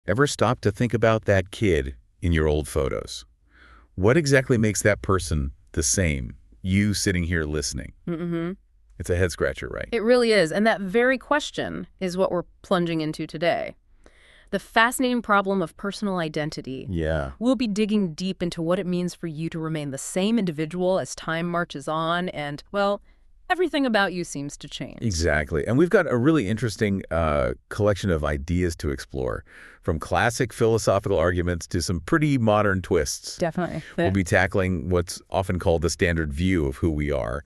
Ever stop to think about that kid in your old photos? What exactly makes that person the same, you sitting here listening? Mm-hmm. It's a head scratcher, right? It really is. And that very question is what we're plunging into today. The fascinating problem of personal identity. Yeah. We'll be digging deep into what it means for you to remain the same individual as time marches on and, well, everything about you seems to change. Exactly. And we've got a really interesting collection of ideas to explore, from classic philosophical arguments to some pretty modern twists. Definitely. We'll be tackling what's often called the standard view of who we are,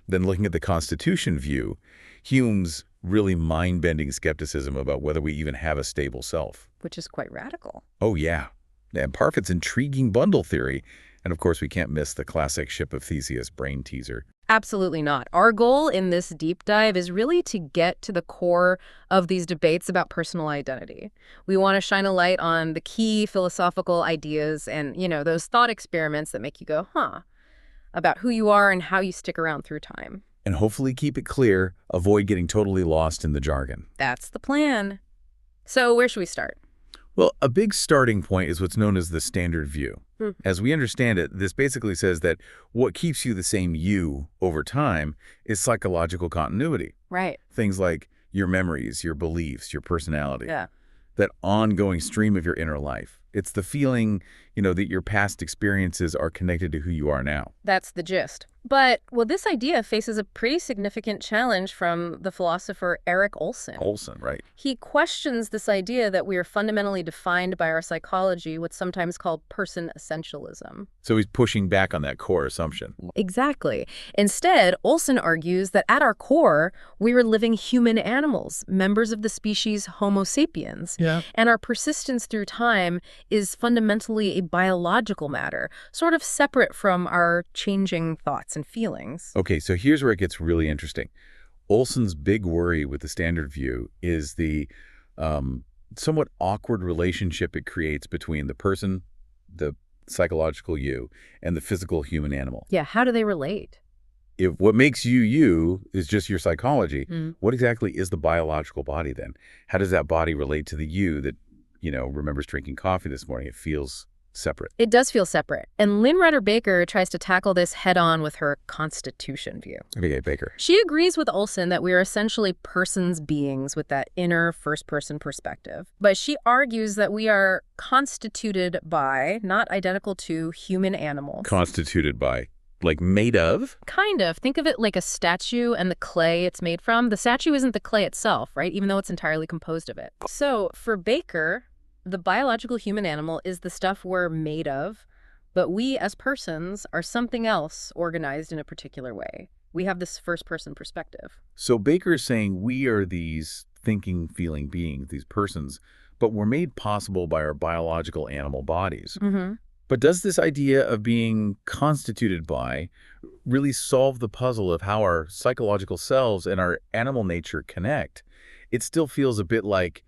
then looking at the Constitution view, Hume's really mind-bending skepticism about whether we even have a stable self. Which is quite radical. Oh, yeah. And Parfit's intriguing bundle theory. And, of course, we can't miss the classic Ship of Theseus brain teaser. Absolutely not. Our goal in this deep dive is really to get to the core of these debates about personal identity. We want to shine a light on the key philosophical ideas and, those thought experiments that make you go, huh, about who you are and how you stick around through time. And hopefully keep it clear, avoid getting totally lost in the jargon. That's the plan. So where should we start? Well, a big starting point is what's known as the standard view. As we understand it, this basically says that what keeps you the same you over time is psychological continuity. Right. Things like your memories, your beliefs, your personality. Yeah. That ongoing stream of your inner life. It's the feeling, that your past experiences are connected to who you are now. That's the gist. But, this idea faces a pretty significant challenge from the philosopher Erik Olson. Olson, right. He questions this idea that we are fundamentally defined by our psychology, what's sometimes called person essentialism. So he's pushing back on that core assumption. Exactly. Instead, Olson argues that at our core, we are living human animals, members of the species Homo sapiens. Yeah. And our persistence through time is fundamentally a biological matter, sort of separate from our changing thoughts and feelings. Okay, so here's where it gets really interesting. Olson's big worry with the standard view is the somewhat awkward relationship it creates between the person, the psychological you, and the physical human animal. Yeah, how do they relate? If what makes you you is just your psychology, what exactly is the biological body then? How does that body relate to the you that, remembers drinking coffee this morning? It feels separate. It does feel separate. And Lynn Ryder Baker tries to tackle this head-on with her Constitution view. Okay, Baker. She agrees with Olson that we are essentially persons beings with that inner first-person perspective. But she argues that we are constituted by, not identical to, human animals. Constituted by? Like made of? Kind of. Think of it like a statue and the clay it's made from. The statue isn't the clay itself, right? Even though it's entirely composed of it. So for Baker, the biological human animal is the stuff we're made of, but we as persons are something else organized in a particular way. We have this first-person perspective. So Baker's saying we are these thinking, feeling beings, these persons, but we're made possible by our biological animal bodies. But does this idea of being constituted by really solve the puzzle of how our psychological selves and our animal nature connect? It still feels a bit like,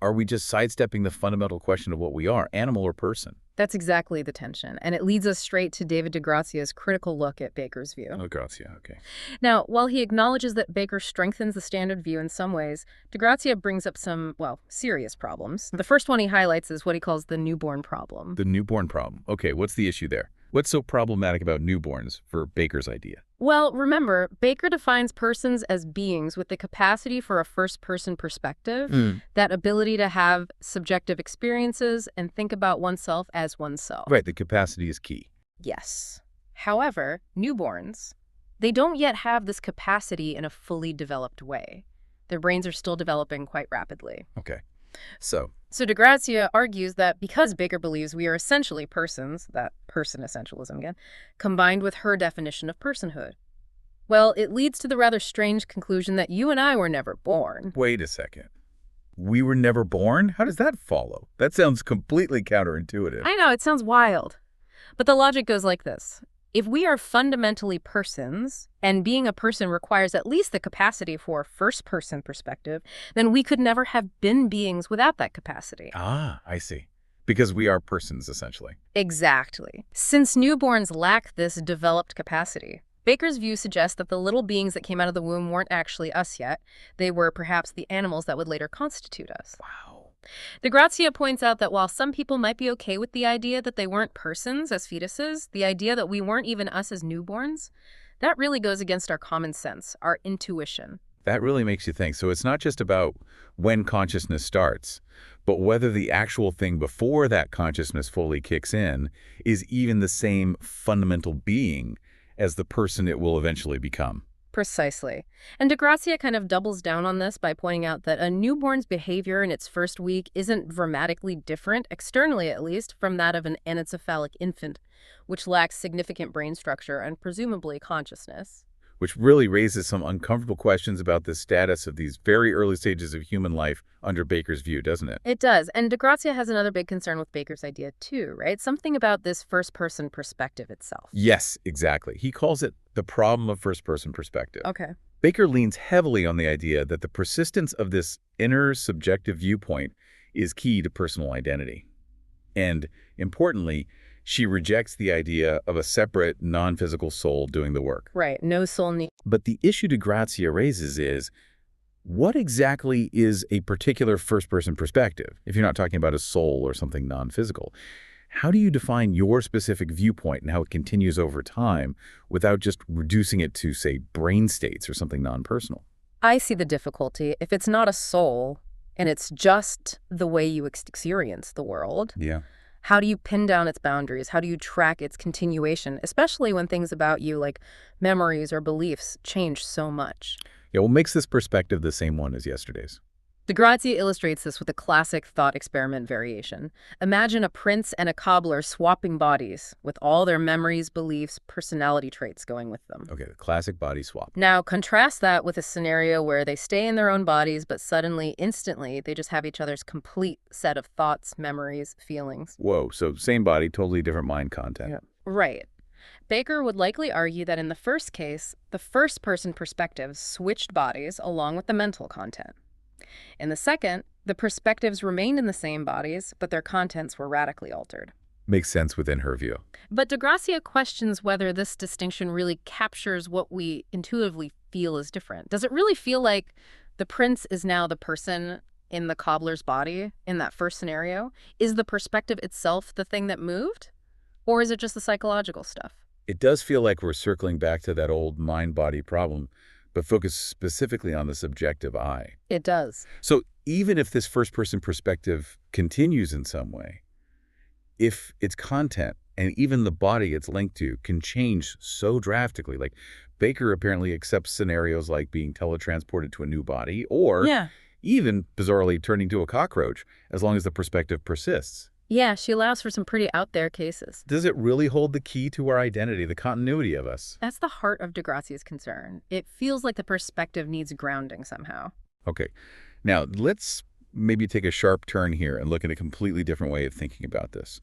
are we just sidestepping the fundamental question of what we are, animal or person? That's exactly the tension, and it leads us straight to David deGrazia's critical look at Baker's view. Oh, Grazia, okay. Now, while he acknowledges that Baker strengthens the standard view in some ways, deGrazia brings up some, serious problems. The first one he highlights is what he calls the newborn problem. The newborn problem. Okay, what's the issue there? What's so problematic about newborns for Baker's idea? Well, remember, Baker defines persons as beings with the capacity for a first-person perspective, that ability to have subjective experiences and think about oneself as oneself. Right, the capacity is key. Yes. However, newborns, they don't yet have this capacity in a fully developed way. Their brains are still developing quite rapidly. Okay. So deGrazia argues that because Baker believes we are essentially persons, that person essentialism again, combined with her definition of personhood, well, it leads to the rather strange conclusion that you and I were never born. wait a second. We were never born? How does that follow? That sounds completely counterintuitive. I know, it sounds wild. But the logic goes like this. If we are fundamentally persons, and being a person requires at least the capacity for a first-person perspective, then we could never have been beings without that capacity. Ah, I see. Because we are persons, essentially. Exactly. Since newborns lack this developed capacity, Baker's view suggests that the little beings that came out of the womb weren't actually us yet. They were perhaps the animals that would later constitute us. Wow. DeGrazia points out that while some people might be okay with the idea that they weren't persons as fetuses, the idea that we weren't even us as newborns, that really goes against our common sense, our intuition. That really makes you think. So it's not just about when consciousness starts, but whether the actual thing before that consciousness fully kicks in is even the same fundamental being as the person it will eventually become. Precisely. And DeGrazia kind of doubles down on this by pointing out that a newborn's behavior in its first week isn't dramatically different, externally at least, from that of an anencephalic infant, which lacks significant brain structure and presumably consciousness. Which really raises some uncomfortable questions about the status of these very early stages of human life under Baker's view, doesn't it? It does. And DeGrazia has another big concern with Baker's idea too, right? Something about this first-person perspective itself. Yes, exactly. He calls it the problem of first-person perspective. Okay. Baker leans heavily on the idea that the persistence of this inner subjective viewpoint is key to personal identity. And, importantly, she rejects the idea of a separate, non-physical soul doing the work. Right. No soul need. But the issue DeGrazia raises is, what exactly is a particular first-person perspective, if you're not talking about a soul or something non-physical? How do you define your specific viewpoint and how it continues over time without just reducing it to, say, brain states or something non-personal? I see the difficulty. If it's not a soul and it's just the way you experience the world, Yeah. how do you pin down its boundaries? How do you track its continuation, especially when things about you like memories or beliefs change so much? Yeah, what makes this perspective the same one as yesterday's? DeGrazia illustrates this with a classic thought experiment variation. Imagine a prince and a cobbler swapping bodies with all their memories, beliefs, personality traits going with them. Okay, the classic body swap. Now, contrast that with a scenario where they stay in their own bodies, but suddenly, instantly, they just have each other's complete set of thoughts, memories, feelings. Whoa, so same body, totally different mind content. Yeah. Right. Baker would likely argue that in the first case, the first-person perspectives switched bodies along with the mental content. In the second, the perspectives remained in the same bodies, but their contents were radically altered. Makes sense within her view. But DeGrazia questions whether this distinction really captures what we intuitively feel is different. Does it really feel like the prince is now the person in the cobbler's body in that first scenario? Is the perspective itself the thing that moved? Or is it just the psychological stuff? It does feel like we're circling back to that old mind-body problem, but focus specifically on the subjective I. It does. So even if this first-person perspective continues in some way, if its content and even the body it's linked to can change so drastically, like Baker apparently accepts scenarios like being teletransported to a new body or even, bizarrely, turning to a cockroach, as long as the perspective persists. Yeah, she allows for some pretty out there cases. Does it really hold the key to our identity, the continuity of us? That's the heart of DeGrazia's concern. It feels like the perspective needs grounding somehow. Okay, now let's maybe take a sharp turn here and look at a completely different way of thinking about this.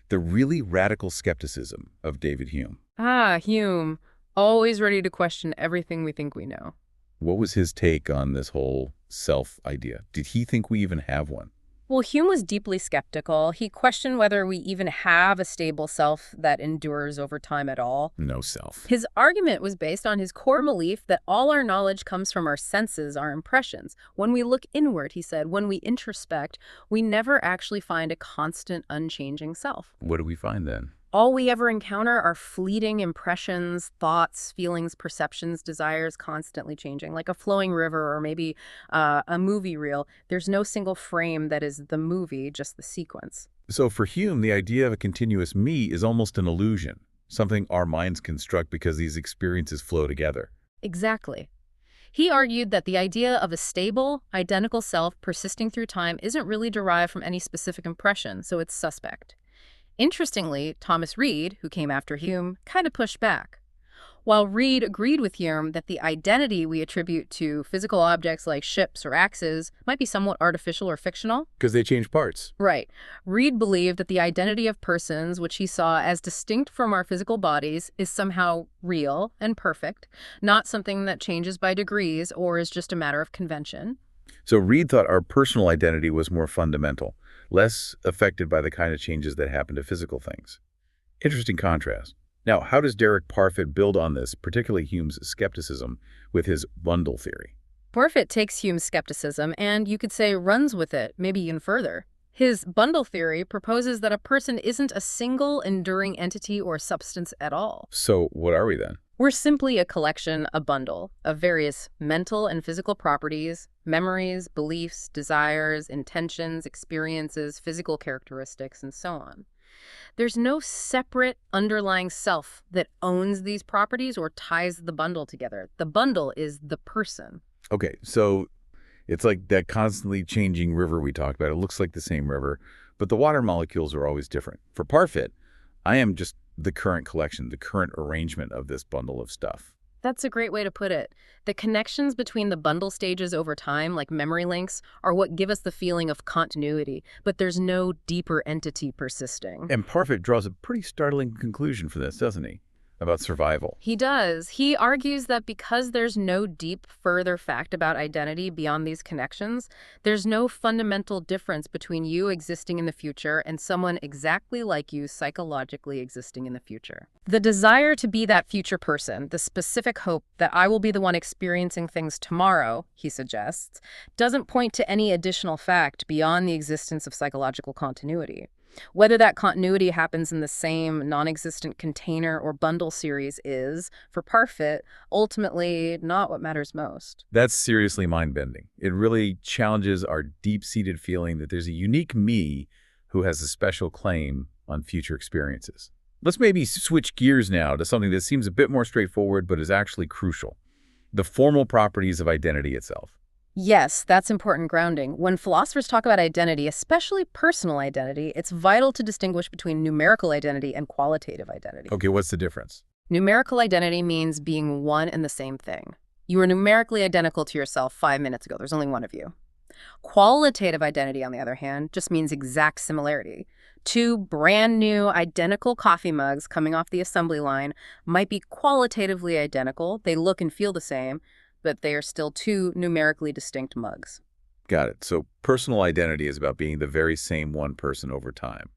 The really radical skepticism of David Hume. Ah, Hume. Always ready to question everything we think we know. What was his take on this whole self idea? Did he think we even have one? Well, Hume was deeply skeptical. He questioned whether we even have a stable self that endures over time at all. No self. His argument was based on his core belief that all our knowledge comes from our senses, our impressions. When we look inward, he said, when we introspect, we never actually find a constant, unchanging self. What do we find then? All we ever encounter are fleeting impressions, thoughts, feelings, perceptions, desires constantly changing, like a flowing river or maybe a movie reel. There's no single frame that is the movie, just the sequence. So for Hume, the idea of a continuous me is almost an illusion, something our minds construct because these experiences flow together. Exactly. He argued that the idea of a stable, identical self persisting through time isn't really derived from any specific impression, so it's suspect. Interestingly, Thomas Reid, who came after Hume, kind of pushed back. While Reid agreed with Hume that the identity we attribute to physical objects like ships or axes might be somewhat artificial or fictional. Because they change parts. Right. Reid believed that the identity of persons, which he saw as distinct from our physical bodies, is somehow real and perfect, not something that changes by degrees or is just a matter of convention. So Reid thought our personal identity was more fundamental, less affected by the kind of changes that happen to physical things. Interesting contrast. Now, how does Derek Parfit build on this, particularly Hume's skepticism, with his bundle theory? Parfit takes Hume's skepticism and, you could say, runs with it, maybe even further. His bundle theory proposes that a person isn't a single enduring entity or substance at all. So what are we then? We're simply a collection, a bundle, of various mental and physical properties, memories, beliefs, desires, intentions, experiences, physical characteristics, and so on. There's no separate underlying self that owns these properties or ties the bundle together. The bundle is the person. Okay, so it's like that constantly changing river we talked about. It looks like the same river, but the water molecules are always different. For Parfit, I am just the current collection, the current arrangement of this bundle of stuff. That's a great way to put it. The connections between the bundle stages over time, like memory links, are what give us the feeling of continuity, but there's no deeper entity persisting. And Parfit draws a pretty startling conclusion for this, doesn't he? About survival. He does. He argues that because there's no deep, further fact about identity beyond these connections, there's no fundamental difference between you existing in the future and someone exactly like you psychologically existing in the future. The desire to be that future person, the specific hope that I will be the one experiencing things tomorrow, he suggests, doesn't point to any additional fact beyond the existence of psychological continuity. Whether that continuity happens in the same non-existent container or bundle series is, for Parfit, ultimately not what matters most. That's seriously mind-bending. It really challenges our deep-seated feeling that there's a unique me who has a special claim on future experiences. Let's maybe switch gears now to something that seems a bit more straightforward but is actually crucial: the formal properties of identity itself. Yes, that's important grounding. When philosophers talk about identity, especially personal identity, it's vital to distinguish between numerical identity and qualitative identity. Okay, what's the difference? Numerical identity means being one and the same thing. You were numerically identical to yourself 5 minutes ago. There's only one of you. Qualitative identity, on the other hand, just means exact similarity. Two brand new identical coffee mugs coming off the assembly line might be qualitatively identical. They look and feel the same, but they are still two numerically distinct mugs. Got it. So personal identity is about being the very same one person over time.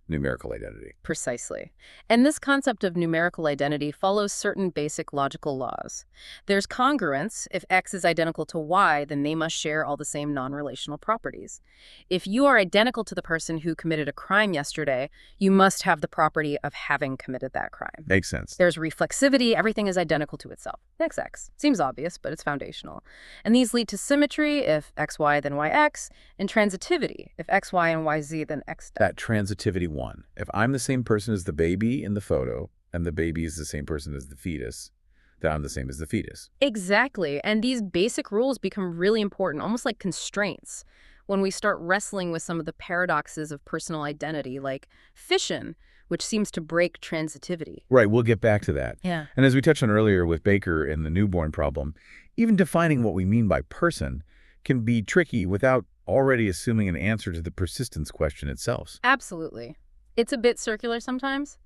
Numerical identity. Precisely. And this concept of numerical identity follows certain basic logical laws. There's congruence. If X is identical to Y, then they must share all the same non-relational properties. If you are identical to the person who committed a crime yesterday, you must have the property of having committed that crime. Makes sense. There's reflexivity. Everything is identical to itself. XX. Seems obvious, but it's foundational. And these lead to symmetry. If XY, then YX. And transitivity. If XY and YZ, then X. That transitivity one. If I'm the same person as the baby in the photo, and the baby is the same person as the fetus, then I'm the same as the fetus. Exactly. And these basic rules become really important, almost like constraints, when we start wrestling with some of the paradoxes of personal identity, like fission, which seems to break transitivity. Right, we'll get back to that. Yeah. And as we touched on earlier with Baker and the newborn problem, even defining what we mean by person can be tricky without already assuming an answer to the persistence question itself. Absolutely. It's a bit circular sometimes.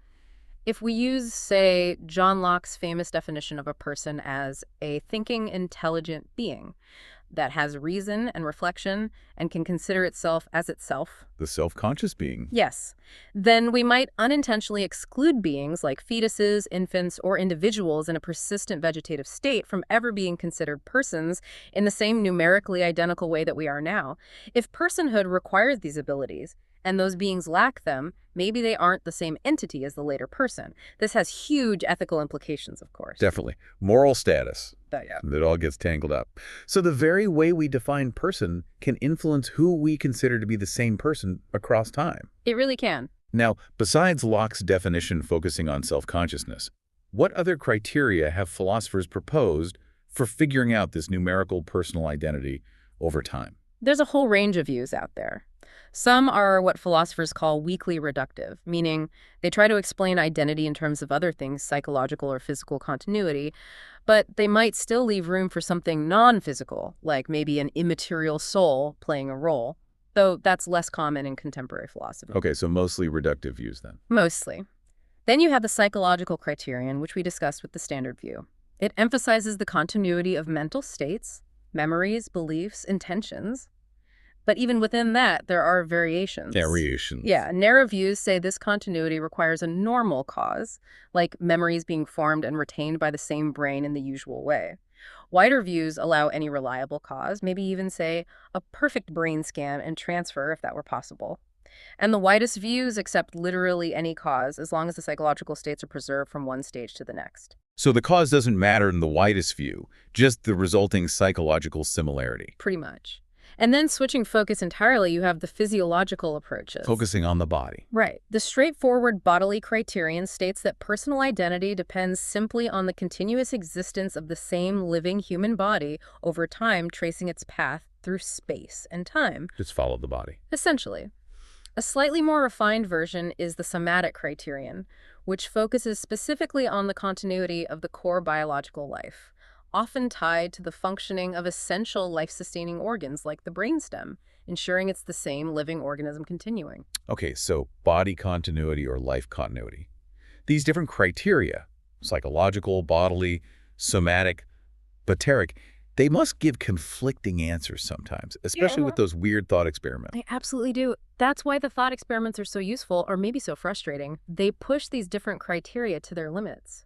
If we use, say, John Locke's famous definition of a person as a thinking, intelligent being that has reason and reflection and can consider itself as itself. The self-conscious being. Yes. Then we might unintentionally exclude beings like fetuses, infants, or individuals in a persistent vegetative state from ever being considered persons in the same numerically identical way that we are now. If personhood requires these abilities, and those beings lack them, maybe they aren't the same entity as the later person. This has huge ethical implications, of course. Definitely. Moral status. Yeah. That all gets tangled up. So the very way we define person can influence who we consider to be the same person across time. It really can. Now, besides Locke's definition focusing on self-consciousness, what other criteria have philosophers proposed for figuring out this numerical personal identity over time? There's a whole range of views out there. Some are what philosophers call weakly reductive, meaning they try to explain identity in terms of other things, psychological or physical continuity, but they might still leave room for something non-physical, like maybe an immaterial soul playing a role, though that's less common in contemporary philosophy. Okay, so mostly reductive views then. Mostly. Then you have the psychological criterion, which we discussed with the standard view. It emphasizes the continuity of mental states, memories, beliefs, intentions. But even within that, there are variations. Variations. Yeah, narrow views say this continuity requires a normal cause, like memories being formed and retained by the same brain in the usual way. Wider views allow any reliable cause, maybe even say a perfect brain scan and transfer if that were possible. And the widest views accept literally any cause as long as the psychological states are preserved from one stage to the next. So the cause doesn't matter in the widest view, just the resulting psychological similarity. Pretty much. And then switching focus entirely, you have the physiological approaches. Focusing on the body. Right. The straightforward bodily criterion states that personal identity depends simply on the continuous existence of the same living human body over time, tracing its path through space and time. Just follow the body. Essentially. A slightly more refined version is the somatic criterion, which focuses specifically on the continuity of the core biological life, often tied to the functioning of essential life-sustaining organs like the brainstem, ensuring it's the same living organism continuing. Okay, so body continuity or life continuity. These different criteria, psychological, bodily, somatic, bateric, they must give conflicting answers sometimes, especially with those weird thought experiments. They absolutely do. That's why the thought experiments are so useful, or maybe so frustrating. They push these different criteria to their limits.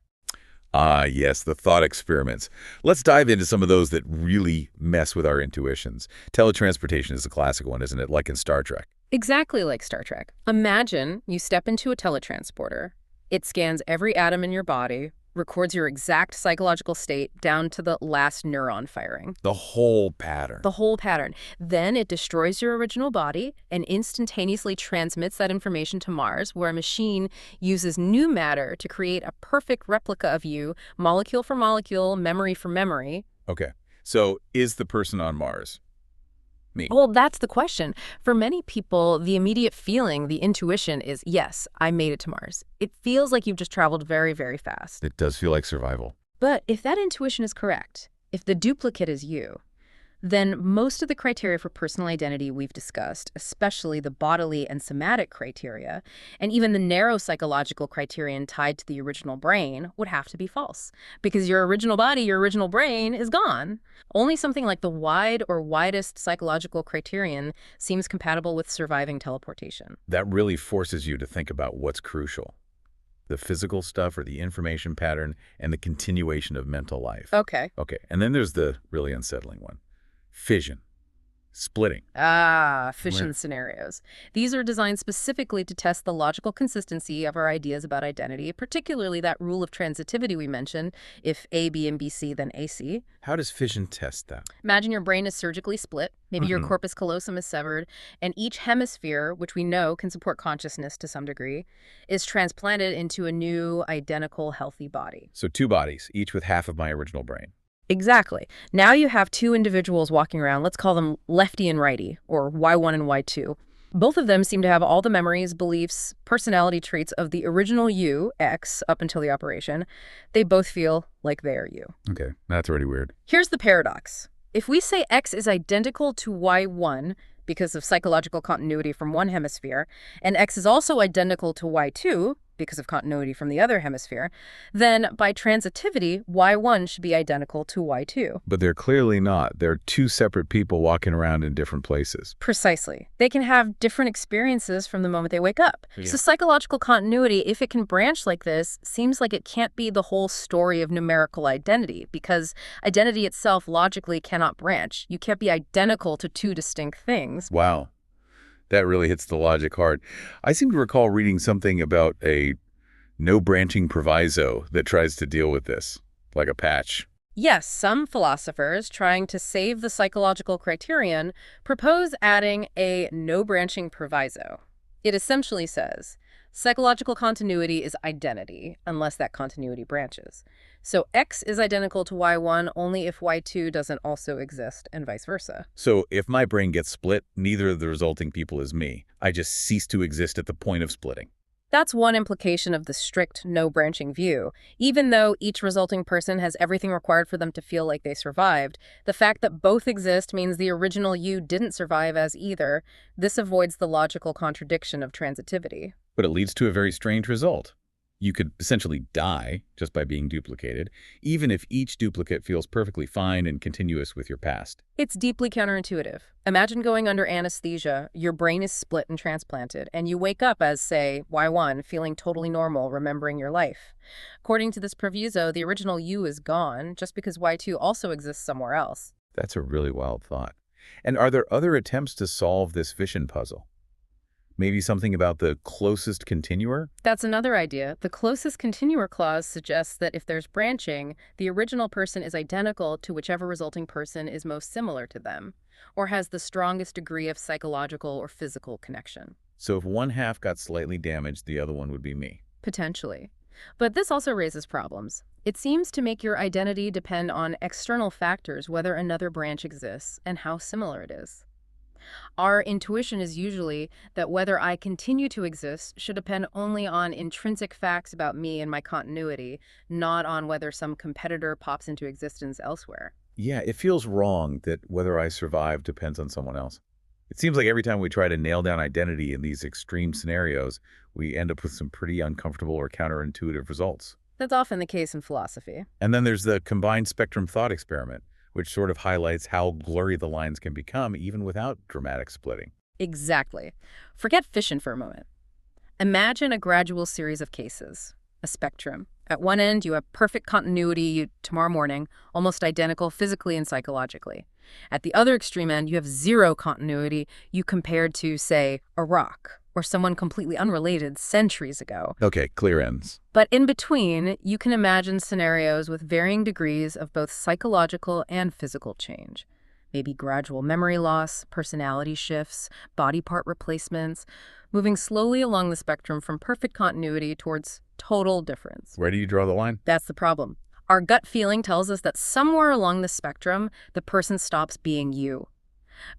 Ah, yes, the thought experiments. Let's dive into some of those that really mess with our intuitions. Teletransportation is a classic one, isn't it? Like in Star Trek. Exactly like Star Trek. Imagine you step into a teletransporter. It scans every atom in your body, records your exact psychological state down to the last neuron firing. The whole pattern. The whole pattern. Then it destroys your original body and instantaneously transmits that information to Mars, where a machine uses new matter to create a perfect replica of you, molecule for molecule, memory for memory. Okay, so is the person on Mars me? Well, that's the question. For many people, the immediate feeling, the intuition is, yes, I made it to Mars. It feels like you've just traveled very, very fast. It does feel like survival. But if that intuition is correct, if the duplicate is you, then most of the criteria for personal identity we've discussed, especially the bodily and somatic criteria, and even the narrow psychological criterion tied to the original brain, would have to be false. Because your original body, your original brain, is gone. Only something like the wide or widest psychological criterion seems compatible with surviving teleportation. That really forces you to think about what's crucial. The physical stuff or the information pattern and the continuation of mental life. Okay. Okay, and then there's the really unsettling one. Fission. Splitting. Fission scenarios. These are designed specifically to test the logical consistency of our ideas about identity, particularly that rule of transitivity we mentioned, if A, B, and B, C, then AC. How does fission test that? Imagine your brain is surgically split, maybe your corpus callosum is severed, and each hemisphere, which we know can support consciousness to some degree, is transplanted into a new, identical, healthy body. So two bodies, each with half of my original brain. Exactly. Now you have two individuals walking around. Let's call them lefty and righty, or Y1 and Y2. Both of them seem to have all the memories, beliefs, personality traits of the original you, X, up until the operation. They both feel like they're you. Okay, that's already weird. Here's the paradox. If we say X is identical to Y1 because of psychological continuity from one hemisphere, and X is also identical to Y2 because of continuity from the other hemisphere, then by transitivity, Y1 should be identical to Y2. But they're clearly not. They're two separate people walking around in different places. Precisely. They can have different experiences from the moment they wake up. Yeah. So psychological continuity, if it can branch like this, seems like it can't be the whole story of numerical identity, because identity itself logically cannot branch. You can't be identical to two distinct things. Wow. That really hits the logic hard. I seem to recall reading something about a no-branching proviso that tries to deal with this, like a patch. Yes, some philosophers, trying to save the psychological criterion, propose adding a no-branching proviso. It essentially says, psychological continuity is identity, unless that continuity branches. So X is identical to Y1 only if Y2 doesn't also exist, and vice versa. So if my brain gets split, neither of the resulting people is me. I just cease to exist at the point of splitting. That's one implication of the strict no-branching view. Even though each resulting person has everything required for them to feel like they survived, the fact that both exist means the original you didn't survive as either. This avoids the logical contradiction of transitivity. But it leads to a very strange result. You could essentially die just by being duplicated, even if each duplicate feels perfectly fine and continuous with your past. It's deeply counterintuitive. Imagine going under anesthesia, your brain is split and transplanted, and you wake up as, say, Y1, feeling totally normal, remembering your life. According to this proviso, the original you is gone, just because Y2 also exists somewhere else. That's a really wild thought. And are there other attempts to solve this fission puzzle? Maybe something about the closest continuer? That's another idea. The closest continuer clause suggests that if there's branching, the original person is identical to whichever resulting person is most similar to them, or has the strongest degree of psychological or physical connection. So if one half got slightly damaged, the other one would be me. Potentially. But this also raises problems. It seems to make your identity depend on external factors, whether another branch exists and how similar it is. Our intuition is usually that whether I continue to exist should depend only on intrinsic facts about me and my continuity, not on whether some competitor pops into existence elsewhere. Yeah, it feels wrong that whether I survive depends on someone else. It seems like every time we try to nail down identity in these extreme scenarios, we end up with some pretty uncomfortable or counterintuitive results. That's often the case in philosophy. And then there's the combined spectrum thought experiment, which sort of highlights how blurry the lines can become even without dramatic splitting. Exactly. Forget fission for a moment. Imagine a gradual series of cases, a spectrum. At one end, you have perfect continuity tomorrow morning, almost identical physically and psychologically. At the other extreme end, you have zero continuity you compared to, say, a rock or someone completely unrelated centuries ago. Okay, clear ends. But in between, you can imagine scenarios with varying degrees of both psychological and physical change. Maybe gradual memory loss, personality shifts, body part replacements, moving slowly along the spectrum from perfect continuity towards total difference. Where do you draw the line? That's the problem. Our gut feeling tells us that somewhere along the spectrum, the person stops being you.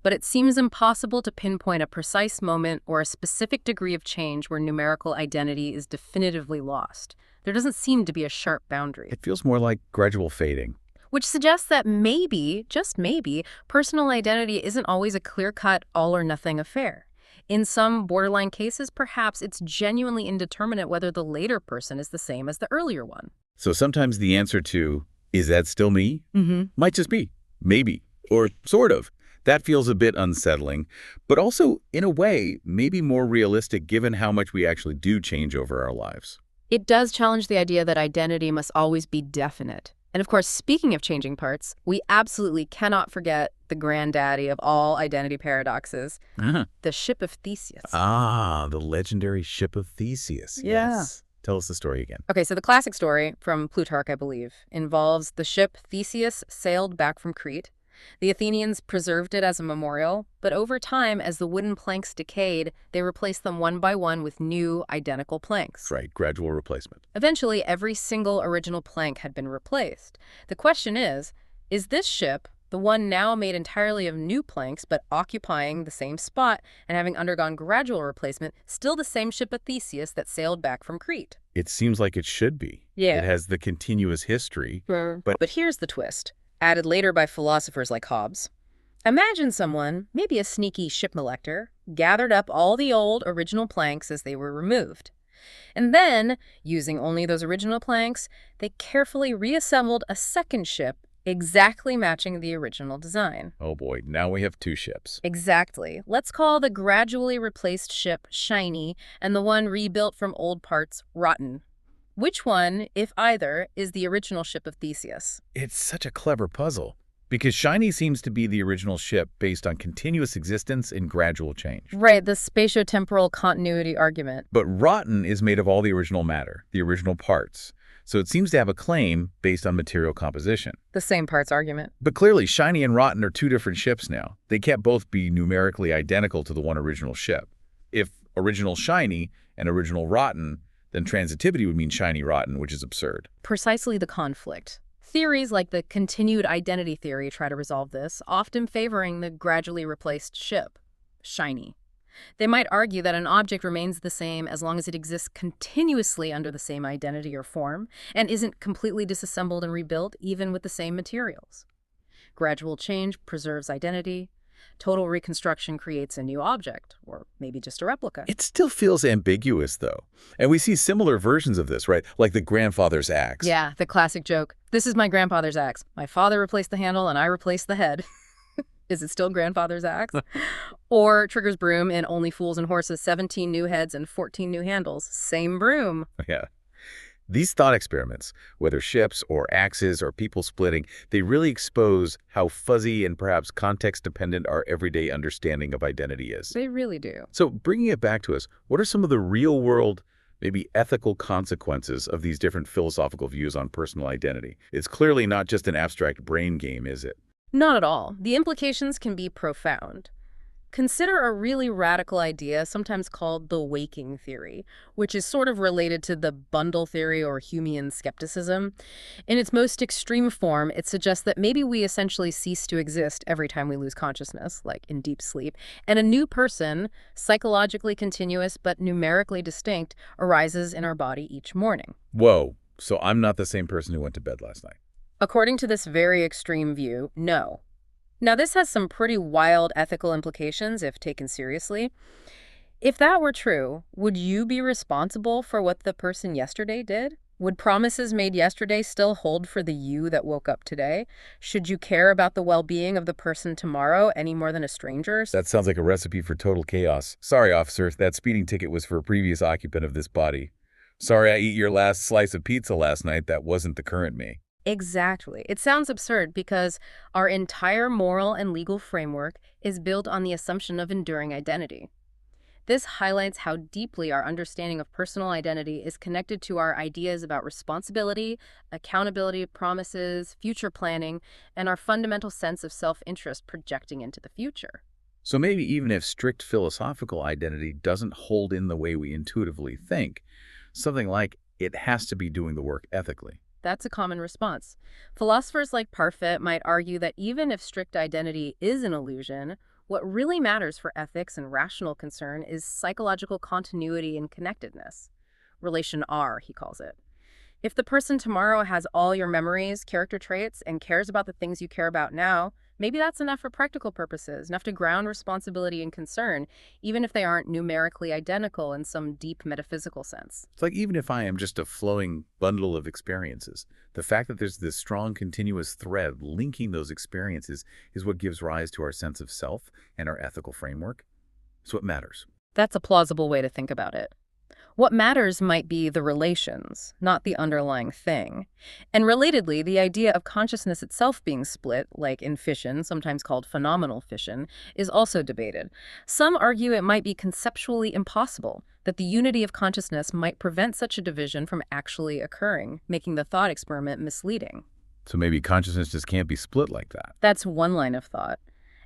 But it seems impossible to pinpoint a precise moment or a specific degree of change where numerical identity is definitively lost. There doesn't seem to be a sharp boundary. It feels more like gradual fading. Which suggests that maybe, just maybe, personal identity isn't always a clear-cut, all-or-nothing affair. In some borderline cases, perhaps it's genuinely indeterminate whether the later person is the same as the earlier one. So sometimes the answer to, is that still me? Mm-hmm. Might just be, maybe, or sort of. That feels a bit unsettling, but also, in a way, maybe more realistic given how much we actually do change over our lives. It does challenge the idea that identity must always be definite. And of course, speaking of changing parts, we absolutely cannot forget the granddaddy of all identity paradoxes, the Ship of Theseus. Ah, the legendary Ship of Theseus. Yeah. Yes. Tell us the story again. Okay, so the classic story, from Plutarch, I believe, involves the ship Theseus sailed back from Crete. The Athenians preserved it as a memorial, but over time, as the wooden planks decayed, they replaced them one by one with new, identical planks. Right, gradual replacement. Eventually, every single original plank had been replaced. The question is this ship, the one now made entirely of new planks but occupying the same spot and having undergone gradual replacement, still the same ship of Theseus that sailed back from Crete? It seems like it should be. Yeah. It has the continuous history. But here's the twist, added later by philosophers like Hobbes. Imagine someone, maybe a sneaky ship mollector, gathered up all the old original planks as they were removed. And then, using only those original planks, they carefully reassembled a second ship exactly matching the original design. Oh boy, now we have two ships. Exactly. Let's call the gradually replaced ship shiny and the one rebuilt from old parts rotten. Which one, if either, is the original Ship of Theseus? It's such a clever puzzle, because shiny seems to be the original ship based on continuous existence and gradual change. Right, the spatiotemporal continuity argument. But rotten is made of all the original matter, the original parts. So it seems to have a claim based on material composition. The same parts argument. But clearly, shiny and rotten are two different ships now. They can't both be numerically identical to the one original ship. If original shiny and original rotten, then transitivity would mean shiny rotten, which is absurd. Precisely the conflict. Theories like the continued identity theory try to resolve this, often favoring the gradually replaced ship, shiny. They might argue that an object remains the same as long as it exists continuously under the same identity or form and isn't completely disassembled and rebuilt even with the same materials. Gradual change preserves identity, total reconstruction creates a new object, or maybe just a replica. It still feels ambiguous, though. And we see similar versions of this, right? Like the grandfather's axe. Yeah, the classic joke. This is my grandfather's axe. My father replaced the handle and I replaced the head. Is it still grandfather's axe? Or Trigger's broom in Only Fools and Horses, 17 new heads and 14 new handles. Same broom. Yeah. These thought experiments, whether ships or axes or people splitting, they really expose how fuzzy and perhaps context-dependent our everyday understanding of identity is. They really do. So bringing it back to us, what are some of the real-world, maybe ethical consequences of these different philosophical views on personal identity? It's clearly not just an abstract brain game, is it? Not at all. The implications can be profound. Consider a really radical idea, sometimes called the waking theory, which is sort of related to the bundle theory or Humean skepticism. In its most extreme form, it suggests that maybe we essentially cease to exist every time we lose consciousness, like in deep sleep, and a new person, psychologically continuous but numerically distinct, arises in our body each morning. Whoa, so I'm not the same person who went to bed last night. According to this very extreme view, no. Now, this has some pretty wild ethical implications if taken seriously. If that were true, would you be responsible for what the person yesterday did? Would promises made yesterday still hold for the you that woke up today? Should you care about the well-being of the person tomorrow any more than a stranger's? That sounds like a recipe for total chaos. Sorry, officer, that speeding ticket was for a previous occupant of this body. Sorry I ate your last slice of pizza last night. That wasn't the current me. Exactly. It sounds absurd because our entire moral and legal framework is built on the assumption of enduring identity. This highlights how deeply our understanding of personal identity is connected to our ideas about responsibility, accountability, promises, future planning, and our fundamental sense of self-interest projecting into the future. So maybe even if strict philosophical identity doesn't hold in the way we intuitively think, something like it has to be doing the work ethically. That's a common response. Philosophers like Parfit might argue that even if strict identity is an illusion, what really matters for ethics and rational concern is psychological continuity and connectedness. Relation R, he calls it. If the person tomorrow has all your memories, character traits, and cares about the things you care about now, maybe that's enough for practical purposes, enough to ground responsibility and concern, even if they aren't numerically identical in some deep metaphysical sense. It's like even if I am just a flowing bundle of experiences, the fact that there's this strong continuous thread linking those experiences is what gives rise to our sense of self and our ethical framework. It's what matters. That's a plausible way to think about it. What matters might be the relations, not the underlying thing. And relatedly, the idea of consciousness itself being split, like in fission, sometimes called phenomenal fission, is also debated. Some argue it might be conceptually impossible, that the unity of consciousness might prevent such a division from actually occurring, making the thought experiment misleading. So maybe consciousness just can't be split like that. That's one line of thought.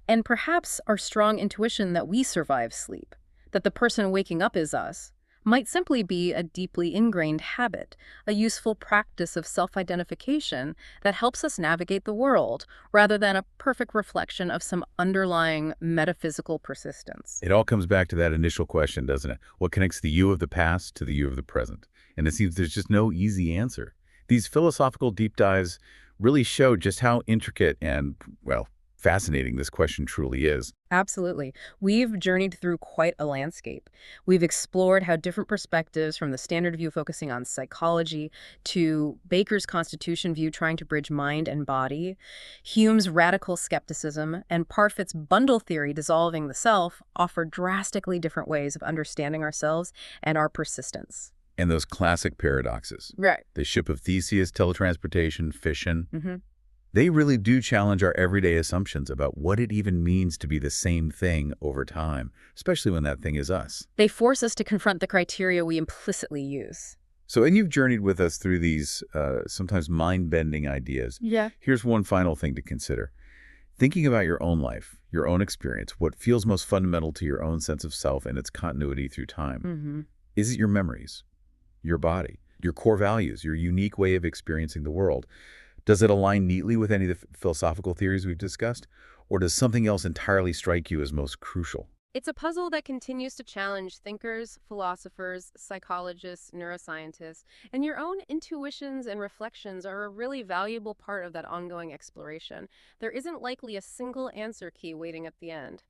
And perhaps our strong intuition that we survive sleep, that the person waking up is us, might simply be a deeply ingrained habit, a useful practice of self-identification that helps us navigate the world, rather than a perfect reflection of some underlying metaphysical persistence. It all comes back to that initial question, doesn't it? What connects the you of the past to the you of the present? And it seems there's just no easy answer. These philosophical deep dives really show just how intricate and, well, fascinating this question truly is. Absolutely. We've journeyed through quite a landscape. We've explored how different perspectives, from the standard view focusing on psychology to Baker's Constitution view trying to bridge mind and body, Hume's radical skepticism, and Parfit's bundle theory dissolving the self, offer drastically different ways of understanding ourselves and our persistence. And those classic paradoxes. Right. The Ship of Theseus, teletransportation, fission. Mm-hmm. They really do challenge our everyday assumptions about what it even means to be the same thing over time, especially when that thing is us. They force us to confront the criteria we implicitly use. So, and you've journeyed with us through these sometimes mind-bending ideas. Yeah. Here's one final thing to consider. Thinking about your own life, your own experience, what feels most fundamental to your own sense of self and its continuity through time. Mm-hmm. Is it your memories, your body, your core values, your unique way of experiencing the world? Does it align neatly with any of the philosophical theories we've discussed? Or does something else entirely strike you as most crucial? It's a puzzle that continues to challenge thinkers, philosophers, psychologists, neuroscientists, and your own intuitions and reflections are a really valuable part of that ongoing exploration. There isn't likely a single answer key waiting at the end.